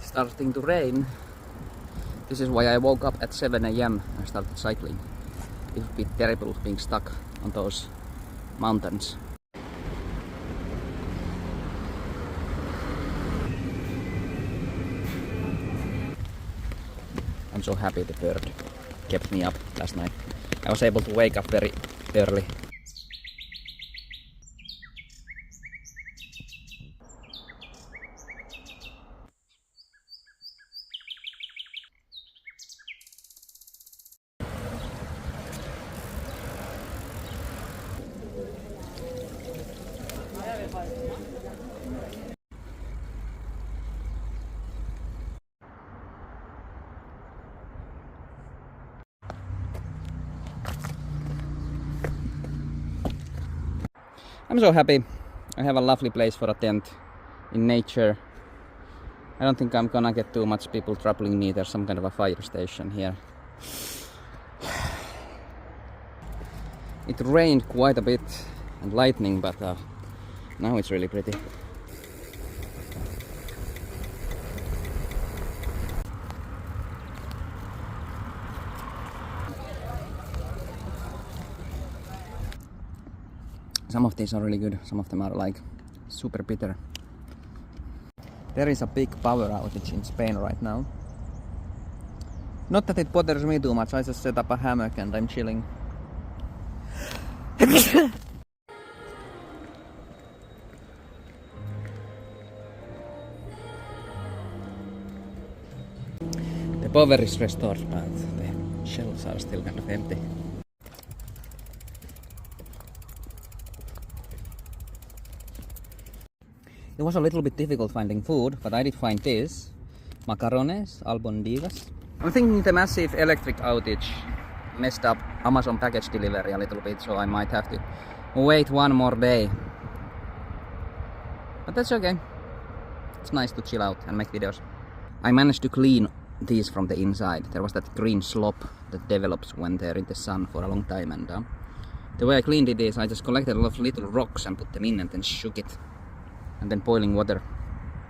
starting to rain. This is why I woke up at 7 AM and started cycling. It would be terrible being stuck on those mountains. I'm so happy the bird kept me up last night. I was able to wake up very early. I'm so happy. I have a lovely place for a tent in nature. I don't think I'm gonna get too much people troubling me. There's some kind of a fire station here. It rained quite a bit and lightning, but now it's really pretty. Some of these are really good, some of them are like super bitter. There is a big power outage in Spain right now. Not that it bothers me too much, I just set up a hammock and I'm chilling. The power is restored, but the shelves are still kind of empty. It was a little bit difficult finding food, but I did find this. Macarones, albondigas. I'm thinking the massive electric outage messed up Amazon package delivery a little bit, so I might have to wait one more day. But that's okay. It's nice to chill out and make videos. I managed to clean these from the inside. There was that green slop that develops when they're in the sun for a long time, and the way I cleaned it is I just collected a lot of little rocks and put them in and then shook it. And then boiling water